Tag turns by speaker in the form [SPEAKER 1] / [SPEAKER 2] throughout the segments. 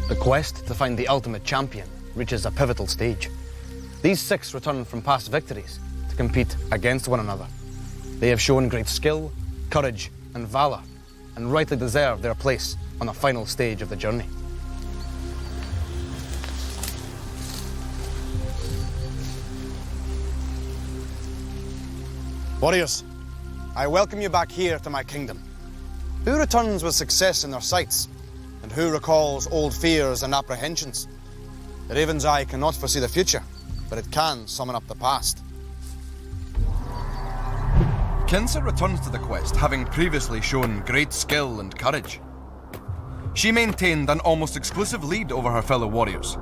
[SPEAKER 1] The quest to find the ultimate champion reaches a pivotal stage. These 6 return from past victories to compete against one another. They have shown great skill, courage and valour, and rightly deserve their place on the final stage of the journey. Warriors, I welcome you back here to my kingdom. Who returns with success in their sights? And who recalls old fears and apprehensions? The Raven's eye cannot foresee the future, but it can summon up the past.
[SPEAKER 2] Kinsa returns to the quest, having previously shown great skill and courage. She maintained an almost exclusive lead over her fellow warriors.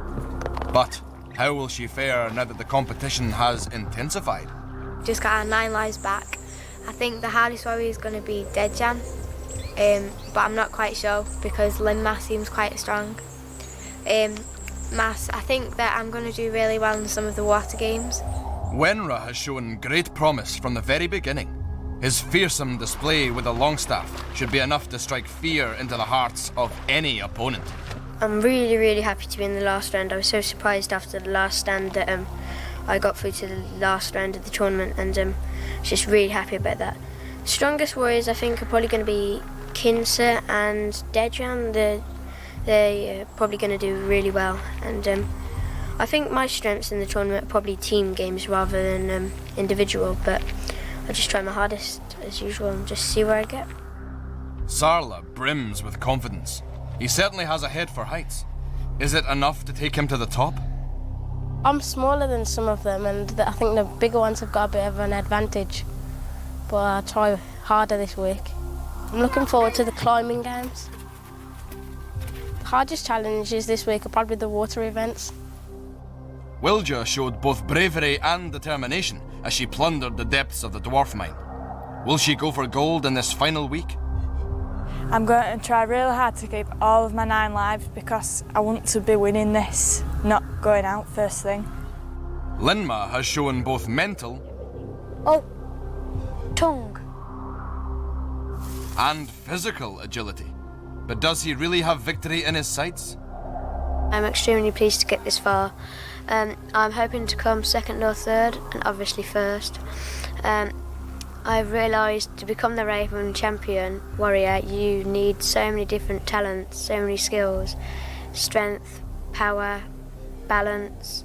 [SPEAKER 2] But how will she fare now that the competition has intensified?
[SPEAKER 3] Just got our 9 lives back. I think the hardest warrior is going to be Deadjan, but I'm not quite sure because Linma seems quite strong. Mass, I think that I'm going to do really well in some of the water games.
[SPEAKER 2] Wenra has shown great promise from the very beginning. His fearsome display with a longstaff should be enough to strike fear into the hearts of any opponent.
[SPEAKER 3] I'm really, really happy to be in the last round. I was so surprised after the last stand that I got through to the last round of the tournament, and just really happy about that. Strongest warriors, I think, are probably going to be Kinsa and Dejan. They're probably going to do really well, and I think my strengths in the tournament are probably team games rather than individual, but I'll just try my hardest as usual and just see where I get.
[SPEAKER 2] Sarla brims with confidence. He certainly has a head for heights. Is it enough to take him to the top?
[SPEAKER 4] I'm smaller than some of them, and I think the bigger ones have got a bit of an advantage, but I'll try harder this week. I'm looking forward to the climbing games. The hardest challenges this week are probably the water events.
[SPEAKER 2] Wilja showed both bravery and determination as she plundered the depths of the dwarf mine. Will she go for gold in this final week?
[SPEAKER 5] I'm going to try really hard to keep all of my 9 lives because I want to be winning this, not going out first thing.
[SPEAKER 2] Linma has shown both mental
[SPEAKER 3] Tongue.
[SPEAKER 2] and physical agility. But does he really have victory in his sights?
[SPEAKER 3] I'm extremely pleased to get this far. I'm hoping to come 2nd or 3rd, and obviously 1st. I've realised to become the Raven champion warrior, you need so many different talents, so many skills, strength, power, balance,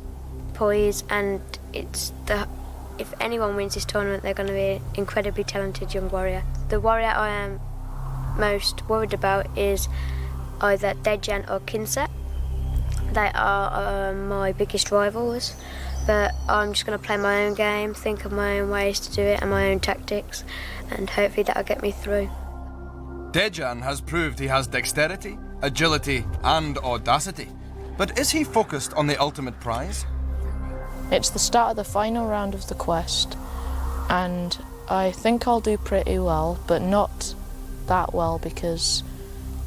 [SPEAKER 3] poise, and if anyone wins this tournament, they're going to be an incredibly talented young warrior. The warrior I am most worried about is either Dejan or Kinsa. They are my biggest rivals, but I'm just going to play my own game, think of my own ways to do it and my own tactics, and hopefully that'll get me through.
[SPEAKER 2] Dejan has proved he has dexterity, agility and audacity. But is he focused on the ultimate prize?
[SPEAKER 6] It's the start of the final round of the quest, and I think I'll do pretty well, but not that well because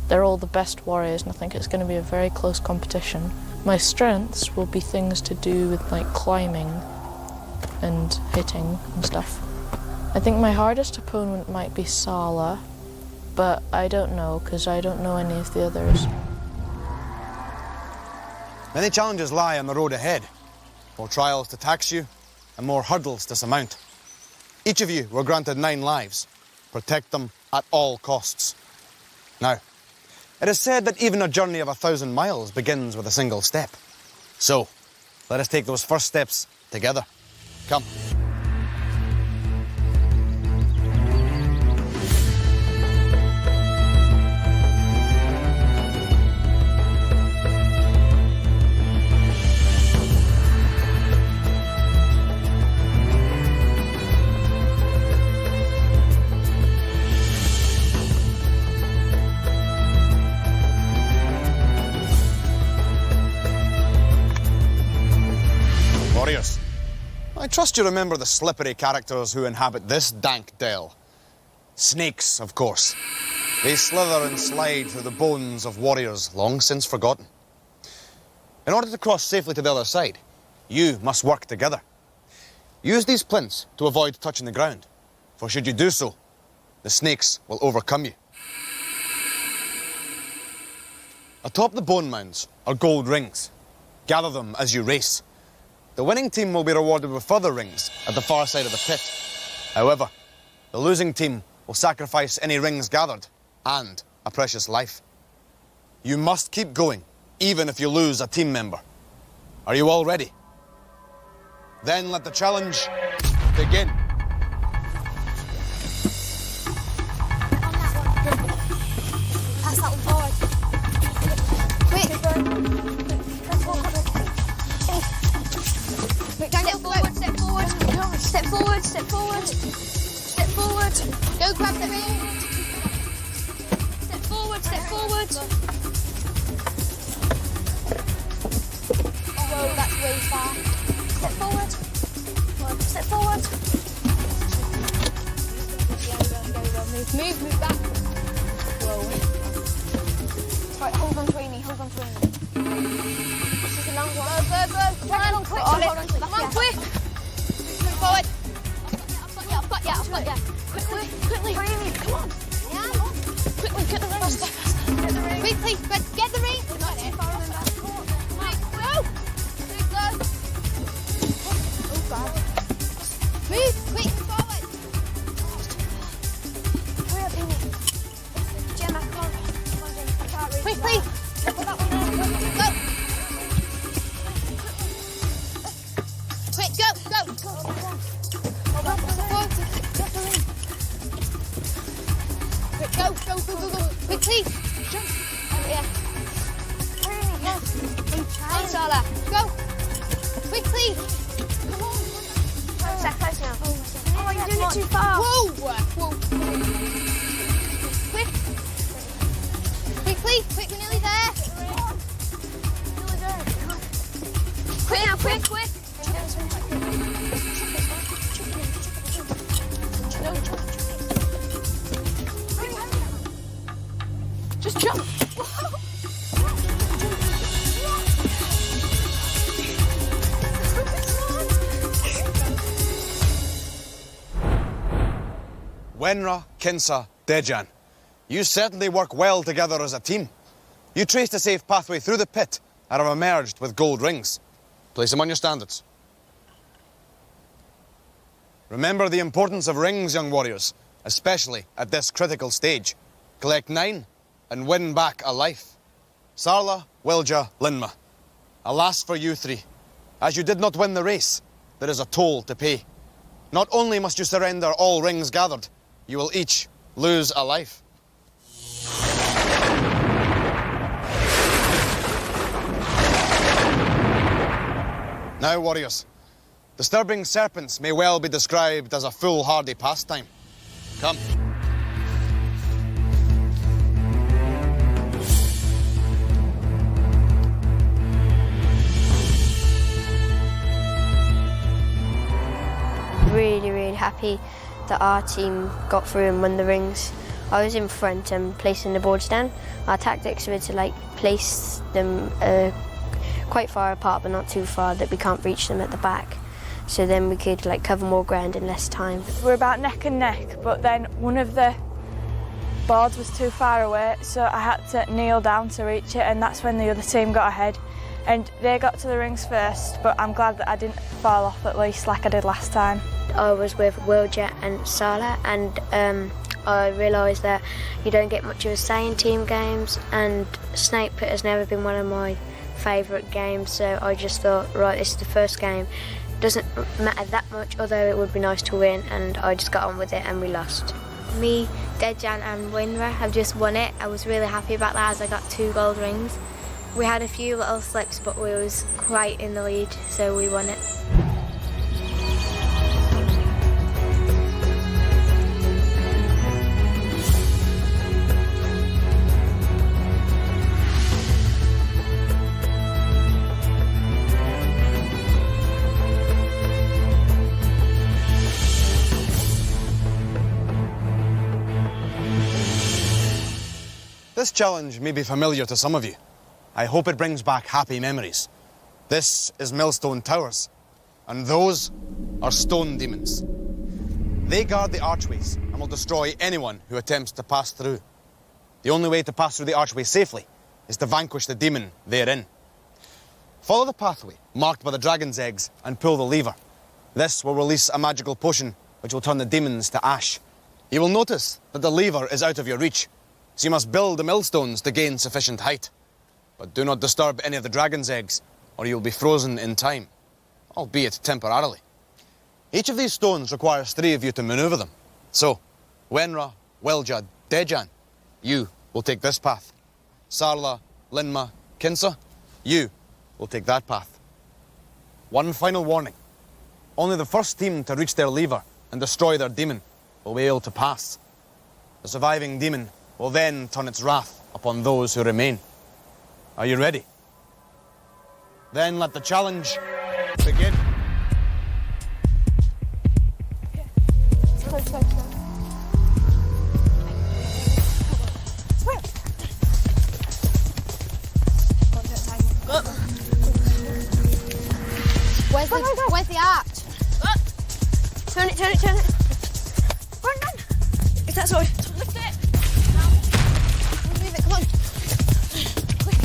[SPEAKER 6] they're all the best warriors and I think it's going to be a very close competition. My strengths will be things to do with like climbing and hitting and stuff. I think my hardest opponent might be Sala, but I don't know because I don't know any of the others.
[SPEAKER 1] Many challenges lie on the road ahead. More trials to tax you and more hurdles to surmount. Each of you were granted 9 lives. Protect them at all costs. Now, it is said that even a journey of 1,000 miles begins with a single step. So, let us take those first steps together. Come. Warriors, I trust you remember the slippery characters who inhabit this dank dell. Snakes, of course. They slither and slide through the bones of warriors long since forgotten. In order to cross safely to the other side, you must work together. Use these plinths to avoid touching the ground, for should you do so, the snakes will overcome you. Atop the bone mounds are gold rings. Gather them as you race. The winning team will be rewarded with further rings at the far side of the pit. However, the losing team will sacrifice any rings gathered and a precious life. You must keep going, even if you lose a team member. Are you all ready? Then let the challenge begin.
[SPEAKER 7] Pass that one forward. Quick! Step forward, step forward. Step forward, step forward. Go grab the ring. Step forward, step forward. Whoa, that's way far. Step forward. Step forward. Move back. Whoa. Right, hold on to Amy, hold on to Amy. This is a long one. Go. Come on, quick. Hold on to it. Come on, quick. Move forward. I've got you. Quickly. Amy, come on. Yeah, come on. Quickly, get the ring. Faster. Get the ring. Quickly, get the ring. Not too far, remember. Go. Oh, God. Move, quick, forward. Hurry up, Amy. Gemma, come on. Come on, Gemma. I can't reach. Quickly. Put that one there. Go. Quick, go. Quick, go. Quickly. Jump. Yeah. Come on, Sala. Go. Quickly. Come on. Step close now. Oh, you're doing it too far. Whoa. Quick. Quickly. We're nearly there. Quick now, quick. Just jump.
[SPEAKER 1] Wenra, Kinsa, Dejan. You certainly work well together as a team. You traced a safe pathway through the pit and have emerged with gold rings. Place them on your standards. Remember the importance of rings, young warriors, especially at this critical stage. Collect 9 and win back a life. Sarla, Wilja, Linma. Alas for you 3. As you did not win the race, there is a toll to pay. Not only must you surrender all rings gathered, you will each lose a life. Now, warriors, disturbing serpents may well be described as a foolhardy pastime. Come.
[SPEAKER 3] Really happy that our team got through and won the rings. I was in front and placing the boards down. Our tactics were to place them quite far apart but not too far that we can't reach them at the back. So then we could cover more ground in less time.
[SPEAKER 5] We're about neck and neck, but then one of the boards was too far away, so I had to kneel down to reach it, and that's when the other team got ahead. And they got to the rings first, but I'm glad that I didn't fall off at least like I did last time.
[SPEAKER 3] I was with Wilja and Sala, and I realised that you don't get much of a say in team games, and Snake Pit has never been one of my favourite games, so I just thought, right, this is the first game. Doesn't matter that much, although it would be nice to win, and I just got on with it and we lost.
[SPEAKER 7] Me, Dejan and Winra have just won it. I was really happy about that as I got 2 gold rings. We had a few little slips, but we was quite in the lead, so we won it.
[SPEAKER 1] This challenge may be familiar to some of you. I hope it brings back happy memories. This is Millstone Towers, and those are stone demons. They guard the archways and will destroy anyone who attempts to pass through. The only way to pass through the archway safely is to vanquish the demon therein. Follow the pathway marked by the dragon's eggs and pull the lever. This will release a magical potion which will turn the demons to ash. You will notice that the lever is out of your reach, so you must build the millstones to gain sufficient height. But do not disturb any of the dragon's eggs, or you will be frozen in time, albeit temporarily. Each of these stones requires 3 of you to manoeuvre them. So, Wenra, Welja, Dejan, you will take this path. Sarla, Linma, Kinsa, you will take that path. One final warning. Only the first team to reach their lever and destroy their demon will be able to pass. The surviving demon will then turn its wrath upon those who remain. Are you ready? Then let the challenge begin.
[SPEAKER 7] Where's the arch? Turn it. Run. Is that sorry? Lift it. Move it, come on. Quick.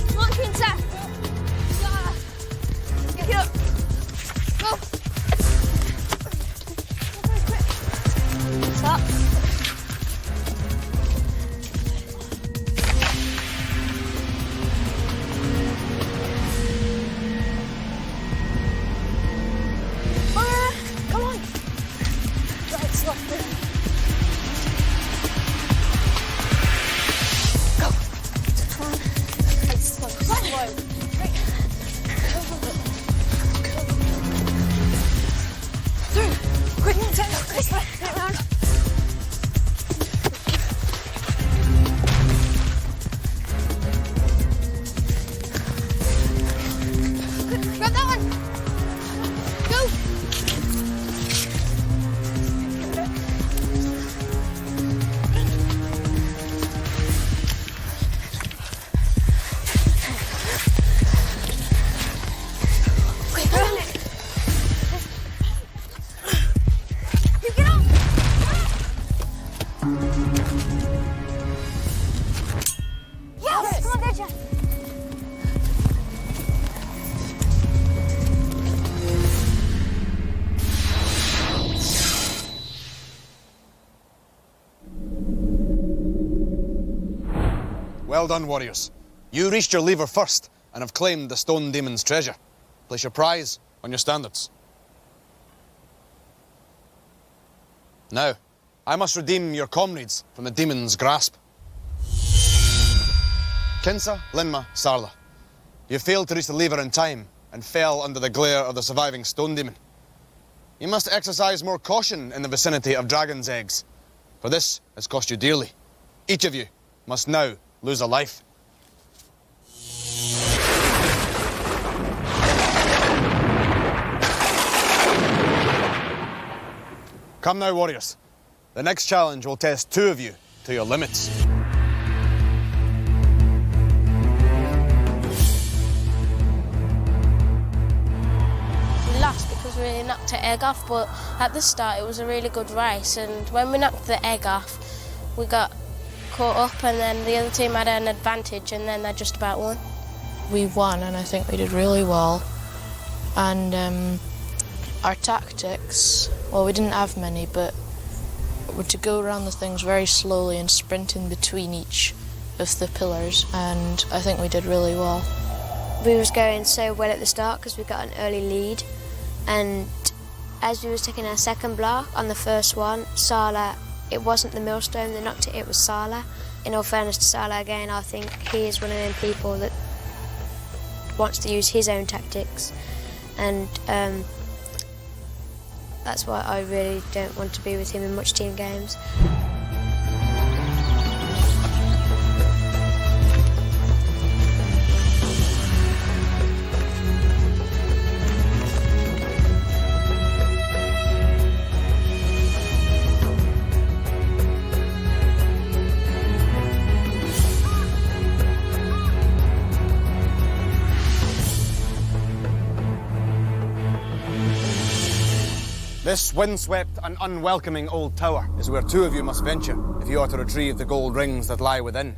[SPEAKER 7] Come on, Kinsa. Pick it up. Go. Stop. Come on. Right, slow. Go. Come on. Right, slow. Right. Through. Quick, turn around. Grab that one. Go. Quick, run it. You get up. Yes. Come on, Deja.
[SPEAKER 1] Well done, warriors. You reached your lever first and have claimed the stone demon's treasure. Place your prize on your standards. Now, I must redeem your comrades from the demon's grasp. Kinsa, Linma, Sarla. You failed to reach the lever in time and fell under the glare of the surviving stone demon. You must exercise more caution in the vicinity of dragon's eggs, for this has cost you dearly. Each of you must now lose a life. Come now, warriors. The next challenge will test 2 of you to your limits.
[SPEAKER 4] We lost because we knocked the egg off, but at the start it was a really good race, and when we knocked the egg off, we got caught up, and then the other team had an advantage, and then they just about won.
[SPEAKER 6] We won, and I think we did really well. And our tactics, well, we didn't have many, but were to go around the things very slowly and sprint in between each of the pillars, and I think we did really well.
[SPEAKER 3] We was going so well at the start because we got an early lead, and as we was taking our second block on the first one, Sala, it wasn't the millstone that knocked it, it was Sala. In all fairness to Sala again, I think he is one of them people that wants to use his own tactics, and that's why I really don't want to be with him in much team games.
[SPEAKER 1] This windswept and unwelcoming old tower is where 2 of you must venture if you are to retrieve the gold rings that lie within.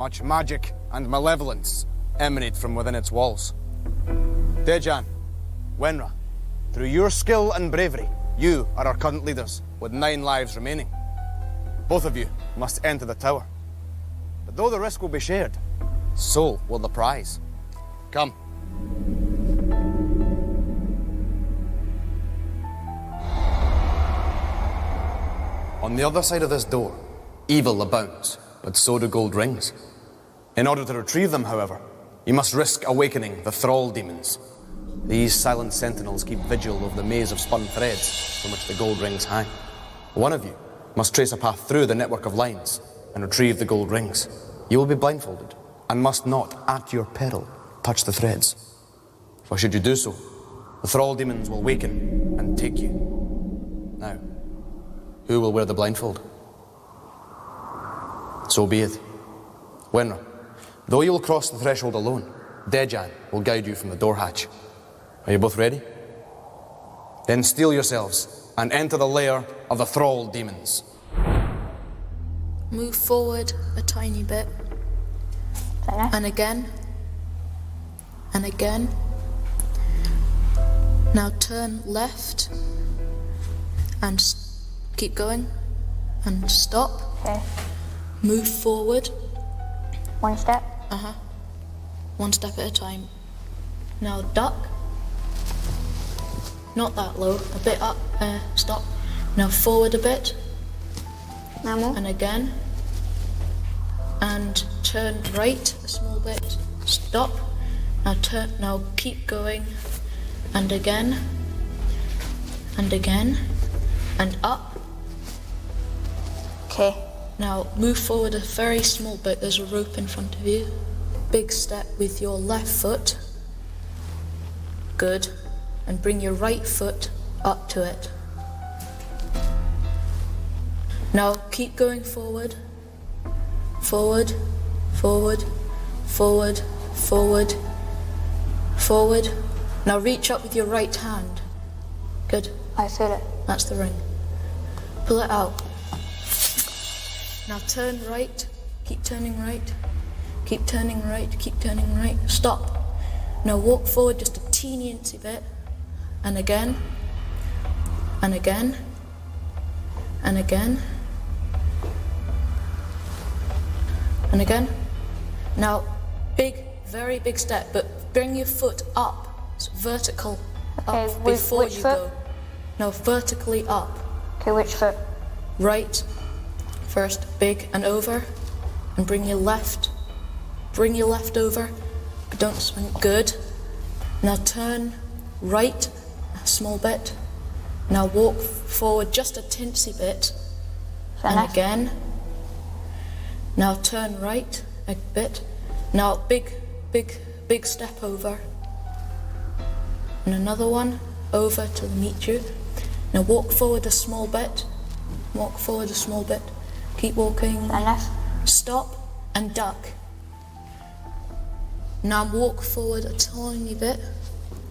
[SPEAKER 1] much magic and malevolence emanate from within its walls. Dejan, Wenra, through your skill and bravery, you are our current leaders, with 9 lives remaining. Both of you must enter the tower. But though the risk will be shared, so will the prize. Come. On the other side of this door, evil abounds, but so do gold rings. In order to retrieve them, however, you must risk awakening the thrall demons. These silent sentinels keep vigil over the maze of spun threads from which the gold rings hang. One of you must trace a path through the network of lines and retrieve the gold rings. You will be blindfolded and must not, at your peril, touch the threads. For should you do so, the thrall demons will waken and take you. Now, who will wear the blindfold? So be it. Wenra, though you will cross the threshold alone, Dejan will guide you from the door hatch. Are you both ready? Then steel yourselves and enter the lair of the thrall demons.
[SPEAKER 6] Move forward a tiny bit. And again. And again. Now turn left and keep going and stop.
[SPEAKER 7] Okay.
[SPEAKER 6] Move forward.
[SPEAKER 7] 1 step.
[SPEAKER 6] One step at a time. Now duck. Not that low, a bit up, stop. Now forward a bit.
[SPEAKER 7] Now more.
[SPEAKER 6] And again. And turn right a small bit. Stop. Now turn. Now keep going. And again. And again. And up.
[SPEAKER 7] Okay.
[SPEAKER 6] Now move forward a very small bit. There's a rope in front of you. Big step with your left foot. Good. And bring your right foot up to it. Now keep going forward. Forward, forward, forward, forward, forward. Now reach up with your right hand. Good.
[SPEAKER 7] I feel it.
[SPEAKER 6] That's the ring. Pull it out. Now turn right. Keep turning right. Keep turning right. Keep turning right. Stop. Now walk forward just a teeny incy bit. And again. And again. And again. And again. Now, big, very big step, but bring your foot up. It's vertical.
[SPEAKER 7] Okay,
[SPEAKER 6] Up before
[SPEAKER 7] which
[SPEAKER 6] you
[SPEAKER 7] foot?
[SPEAKER 6] go. No, vertically up.
[SPEAKER 7] Okay, which foot?
[SPEAKER 6] Right. First, big and over. And bring your left. Bring your left over. But don't swing. Good. Now turn right a small bit. Now walk forward just a tinsy bit. And
[SPEAKER 7] left.
[SPEAKER 6] again. Now turn right a bit. Now big step over. And another one over to meet you. Now walk forward a small bit. Walk forward a small bit. Keep walking.
[SPEAKER 7] And left.
[SPEAKER 6] Stop and duck. Now walk forward a tiny bit.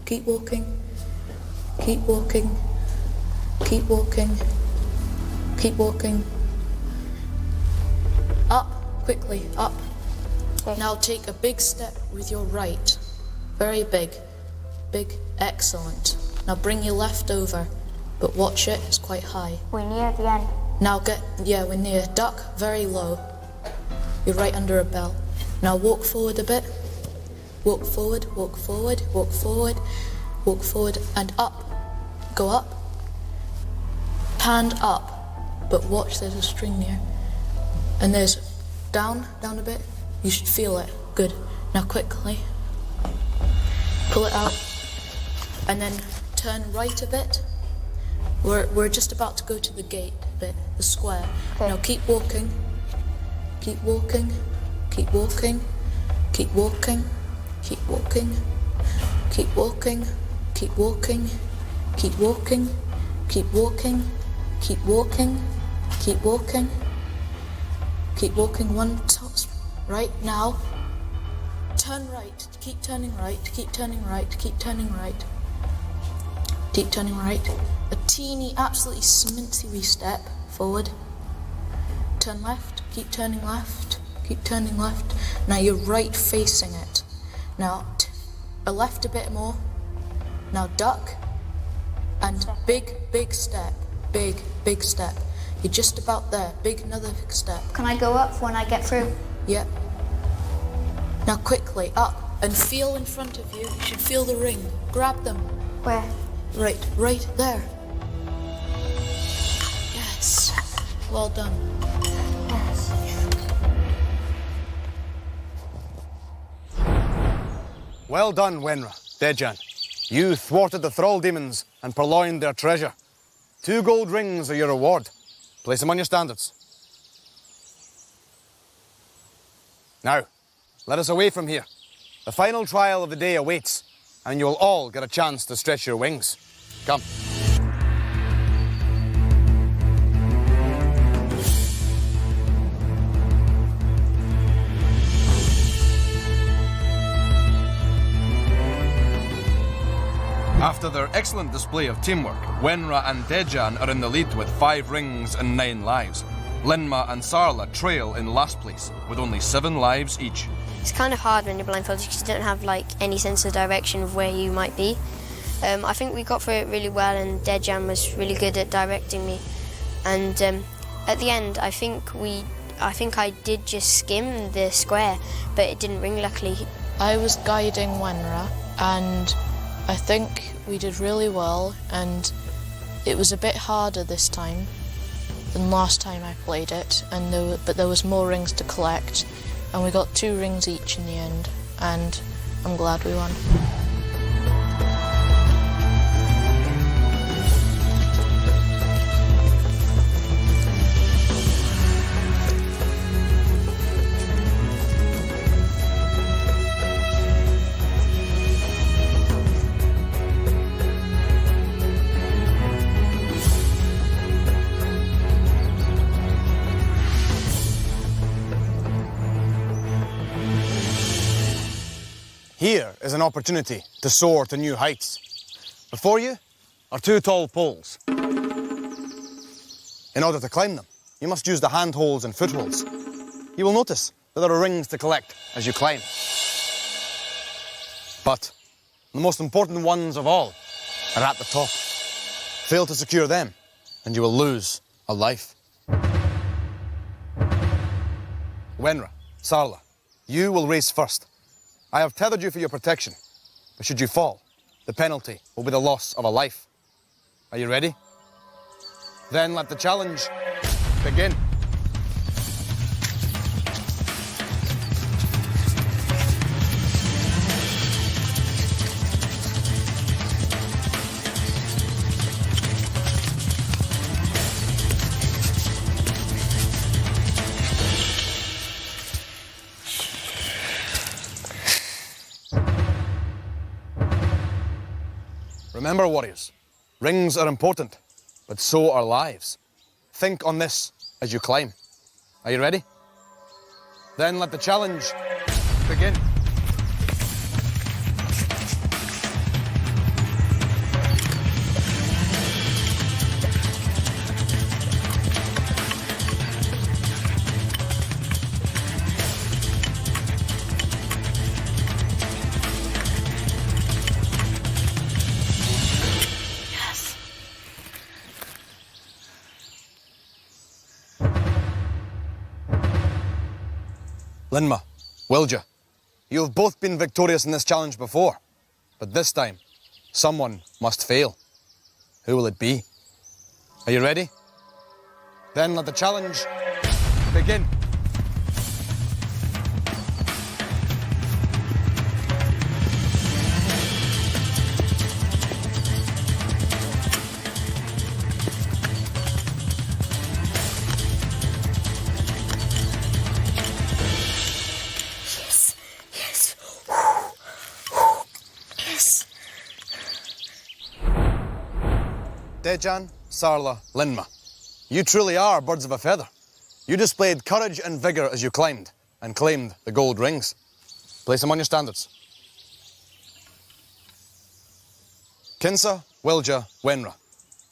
[SPEAKER 6] Keep walking. Keep walking. Keep walking. Keep walking. Up, quickly, up.
[SPEAKER 7] Okay.
[SPEAKER 6] Now take a big step with your right. Very big. Big, excellent. Now bring your left over, but watch it, it's quite high.
[SPEAKER 7] We're near the end.
[SPEAKER 6] Now we're near. Duck, very low. You're right under a bell. Now walk forward a bit. Walk forward, walk forward, walk forward, walk forward, and up. Go up. Hand up, but watch, there's a string here. And there's down a bit. You should feel it. Good. Now quickly. Pull it out. And then turn right a bit. We're just about to go to the gate bit, the square.
[SPEAKER 7] Okay.
[SPEAKER 6] Now keep walking. Keep walking. Keep walking. Keep walking. Keep walking. Keep walking. Keep walking. Keep walking. Keep walking. Keep walking. Keep walking. Keep walking one tops. Right now. Turn right. Keep turning right. Keep turning right. Keep turning right. Keep turning right. A teeny, absolutely sminty wee step forward. Turn left. Keep turning left. keep turning left. Now you're right facing it. Now a left a bit more. Now duck. And big step. Big step. You're just about there. Another big step.
[SPEAKER 3] Can I go up when I get through?
[SPEAKER 6] Yep. Now quickly, up. And feel in front of you. You should feel the ring. Grab them.
[SPEAKER 3] Where?
[SPEAKER 6] Right there. Yes. Well done.
[SPEAKER 3] Yes.
[SPEAKER 1] Well done, Wenra, Dejan. You thwarted the thrall demons and purloined their treasure. 2 gold rings are your reward. Place them on your standards. Now, let us away from here. The final trial of the day awaits, and you will all get a chance to stretch your wings. Come.
[SPEAKER 2] After their excellent display of teamwork, Wenra and Dejan are in the lead with 5 rings and 9 lives. Linma and Sarla trail in last place with only 7 lives each.
[SPEAKER 3] It's kind of hard when you're blindfolded because you don't have any sense of direction of where you might be. I think we got through it really well, and Dejan was really good at directing me. And at the end, I think I did just skim the square, but it didn't ring, luckily.
[SPEAKER 6] I was guiding Wenra, and I think we did really well, and it was a bit harder this time than last time I played it, but there was more rings to collect, and we got 2 rings each in the end, and I'm glad we won.
[SPEAKER 1] Here is an opportunity to soar to new heights. Before you are 2 tall poles. In order to climb them, you must use the handholds and footholds. You will notice that there are rings to collect as you climb. But the most important ones of all are at the top. Fail to secure them, and you will lose a life. Wenra, Sarla, you will race first. I have tethered you for your protection, but should you fall, the penalty will be the loss of a life. Are you ready? Then let the challenge begin. Remember, warriors, rings are important, but so are lives. Think on this as you climb. Are you ready? Then let the challenge begin. Linma, Wilja, you have both been victorious in this challenge before, but this time, someone must fail. Who will it be? Are you ready? Then let the challenge begin. Dejan, Sarla, Linma, you truly are birds of a feather. You displayed courage and vigour as you climbed and claimed the gold rings. Place them on your standards. Kinsa, Wilja, Wenra.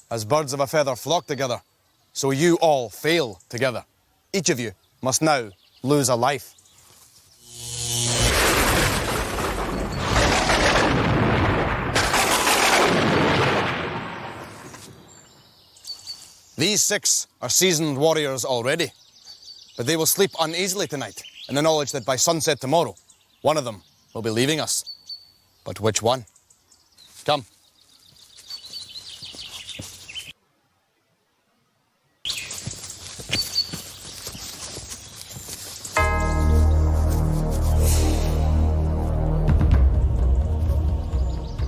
[SPEAKER 1] As birds of a feather flock together, so you all fail together. Each of you must now lose a life. These 6 are seasoned warriors already, but they will sleep uneasily tonight in the knowledge that by sunset tomorrow, one of them will be leaving us. But which one? Come.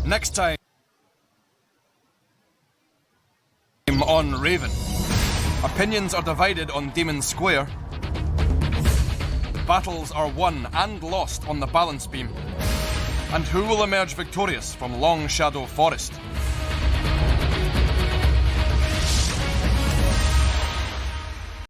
[SPEAKER 2] Next time on Raven. Opinions are divided on Demon Square. Battles are won and lost on the balance beam. And who will emerge victorious from Long Shadow Forest?